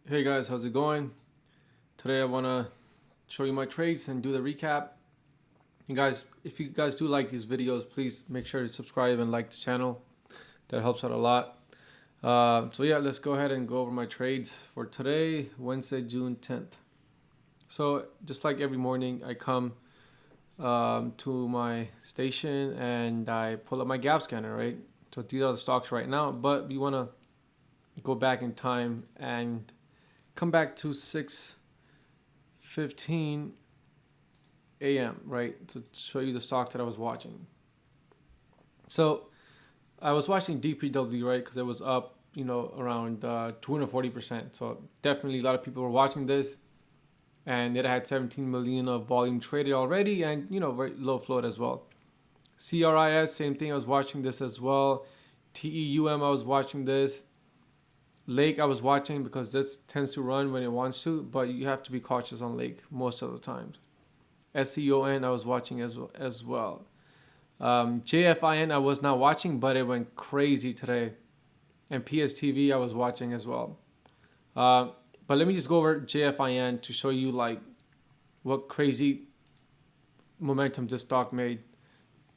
Hey guys, how's it going? Today I want to show you my trades and do the recap. You guys, if you guys do like these videos, please make sure to subscribe and like the channel. That helps out a lot. So yeah, let's go ahead and go over my trades for today, Wednesday, June 10th. So just like every morning, I come to my station and I pull up my gap scanner, right? So these are the stocks right now, but we want to go back in time and come back to 6:15 a.m., right, to show you the stock that I was watching. So I was watching DPW, right, because it was up, around 240%. So definitely a lot of people were watching this, and it had 17 million of volume traded already, and very low float as well. CRIS, same thing. I was watching this as well. TEUM, I was watching this. Lake, I was watching because this tends to run when it wants to, but you have to be cautious on Lake most of the times. SEON, I was watching as well. JFIN, I was not watching, but it went crazy today. And PSTV, I was watching as well. But let me just go over JFIN to show you like what crazy momentum this stock made.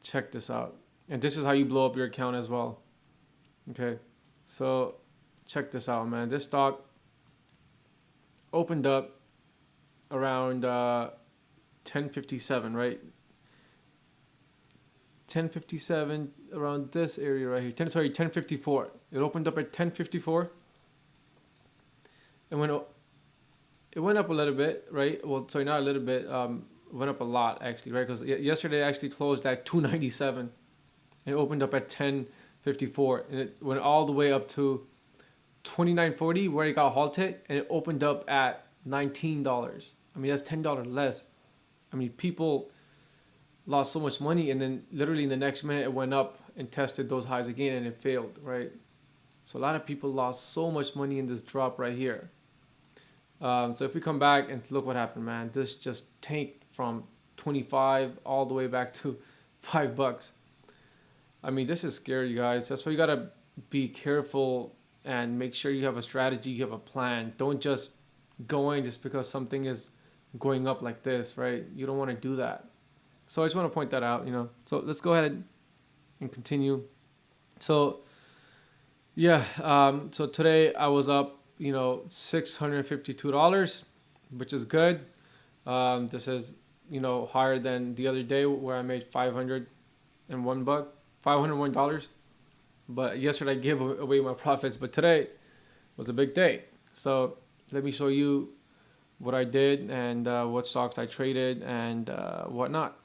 Check this out. And this is how you blow up your account as well. Okay, so check this out, man. This stock opened up around 10:57, right? 10:57, around this area right here. 10:54. It opened up at 10:54, and when it went up a little bit, right? Well, sorry, not a little bit. It went up a lot actually, right? Because yesterday actually closed at 297, and it opened up at 10:54, and it went all the way up to 29.40 where it got halted, and it opened up at $19. I mean, that's $10 less. I mean, people lost so much money, and then literally in the next minute it went up and tested those highs again, and it failed, right? So a lot of people lost so much money in this drop right here. So if we come back and look what happened, man, this just tanked from 25 all the way back to $5. I mean, this is scary, you guys. That's why you gotta be careful and make sure you have a strategy, you have a plan. Don't just go in just because something is going up like this, right? You don't want to do that. So I just want to point that out, So let's go ahead and continue. So yeah, so today I was up, $652, which is good. This is, higher than the other day where I made $501. But yesterday I gave away my profits, but today was a big day. So let me show you what I did and what stocks I traded and whatnot.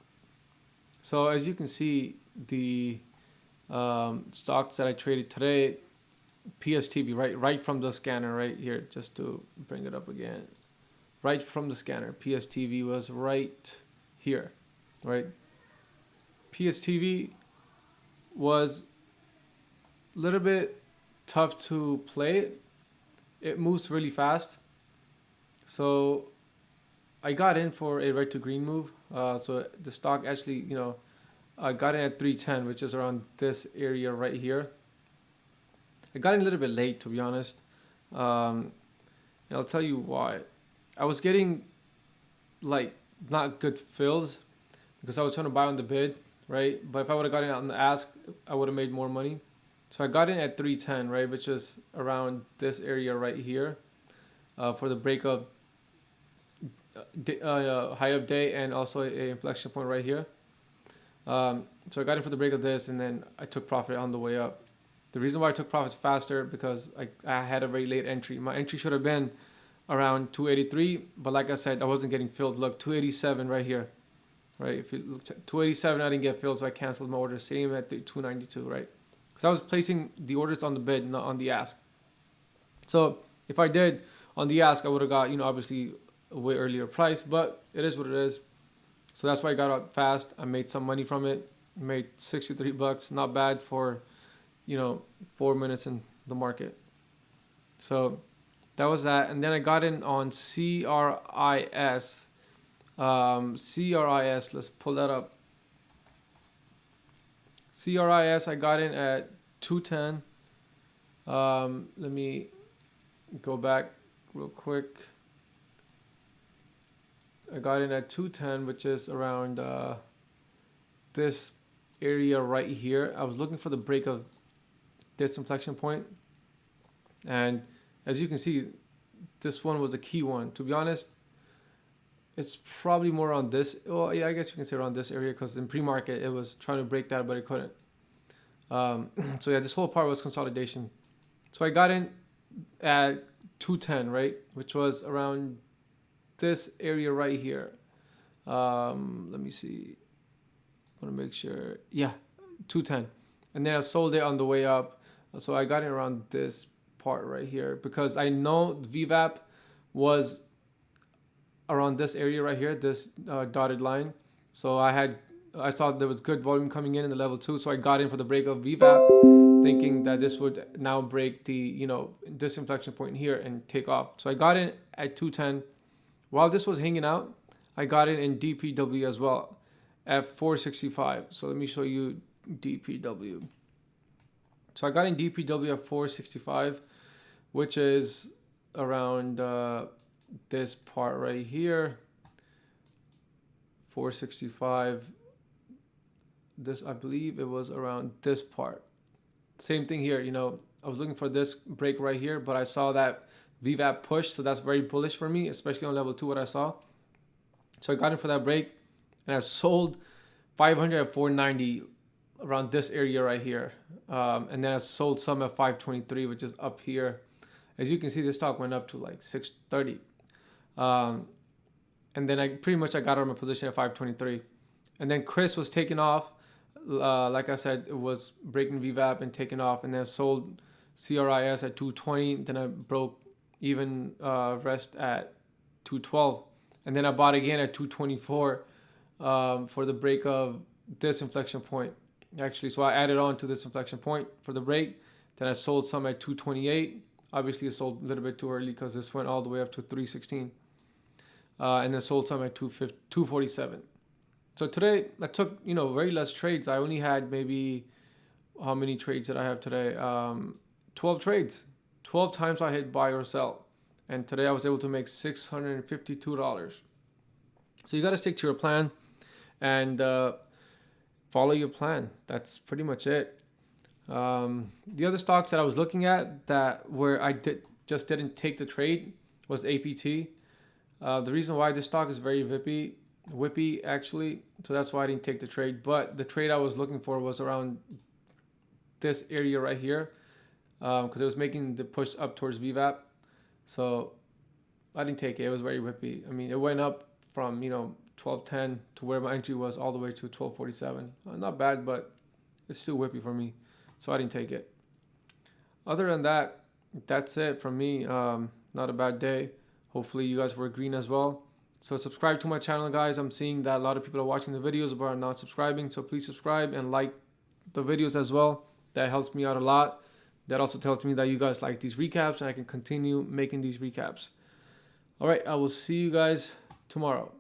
So as you can see, the stocks that I traded today, PSTV, right from the scanner right here, just to bring it up again. Right from the scanner, PSTV was right here, right? PSTV was a little bit tough to play. It moves really fast. So I got in for a red to green move. So the stock actually, I got in at 310, which is around this area right here. I got in a little bit late, to be honest. And I'll tell you why. I was getting like not good fills because I was trying to buy on the bid, right? But if I would have gotten out on the ask, I would have made more money. So I got in at 310, right, which is around this area right here, for the break of high of day and also a inflection point right here. So I got in for the break of this, and then I took profit on the way up. The reason why I took profits faster because I had a very late entry. My entry should have been around 283, but like I said, I wasn't getting filled. Look, 287 right here, right? If you look at 287, I didn't get filled, so I canceled my order. Same at the 292, right? Because I was placing the orders on the bid, not on the ask. So if I did on the ask, I would have got, obviously a way earlier price, but it is what it is. So that's why I got out fast. I made some money from it. Made $63, not bad for 4 minutes in the market. So that was that. And then I got in on CRIS. CRIS, let's pull that up. CRIS, I got in at 210. Let me go back real quick. I got in at 210, which is around this area right here. I was looking for the break of this inflection point, and as you can see, this one was the key one. To be honest, it's probably more on this. Well, yeah, I guess you can say around this area, because in pre-market it was trying to break that, but it couldn't. So yeah, this whole part was consolidation. So I got in at 210, right, which was around this area right here. Let me see. I want to make sure. Yeah, 210. And then I sold it on the way up. So I got it around this part right here, because I know VWAP was around this area right here, this dotted line. So I thought there was good volume coming in the level 2. So I got in for the break of VWAP, thinking that this would now break the, this inflection point here and take off. So I got in at 210. While this was hanging out, I got in DPW as well at 465. So let me show you DPW. So I got in DPW at 465, which is around this part right here. 465. This, I believe it was around this part. Same thing here. I was looking for this break right here, but I saw that VWAP push, so that's very bullish for me, especially on level 2, what I saw. So I got in for that break, and I sold 500 at 490 around this area right here. And then I sold some at 523, which is up here. As you can see, this stock went up to like 630. And then I got out of my position at 523. And then CRIS was taking off. Like I said, it was breaking VWAP and taking off. And then I sold CRIS at 220. Then I broke even rest at 212. And then I bought again at 224 for the break of this inflection point. Actually, so I added on to this inflection point for the break. Then I sold some at 228. Obviously, I sold a little bit too early because this went all the way up to 316. And then sold some at 247. So today I took, very less trades. I only had maybe, how many trades did I have today? 12 trades. 12 times I hit buy or sell. And today I was able to make $652. So you got to stick to your plan and follow your plan. That's pretty much it. The other stocks that I was looking at that where I just didn't take the trade was APT. The reason why this stock is very whippy actually, so that's why I didn't take the trade. But the trade I was looking for was around this area right here, because it was making the push up towards VWAP. So I didn't take it. It was very whippy. I mean, it went up from 1210 to where my entry was all the way to 1247. Not bad, but it's still whippy for me, so I didn't take it. Other than that, that's it from me. Not a bad day. Hopefully you guys were green as well. So subscribe to my channel, guys. I'm seeing that a lot of people are watching the videos but are not subscribing, so please subscribe and like the videos as well. That helps me out a lot. That also tells me that you guys like these recaps and I can continue making these recaps. All right, I will see you guys tomorrow.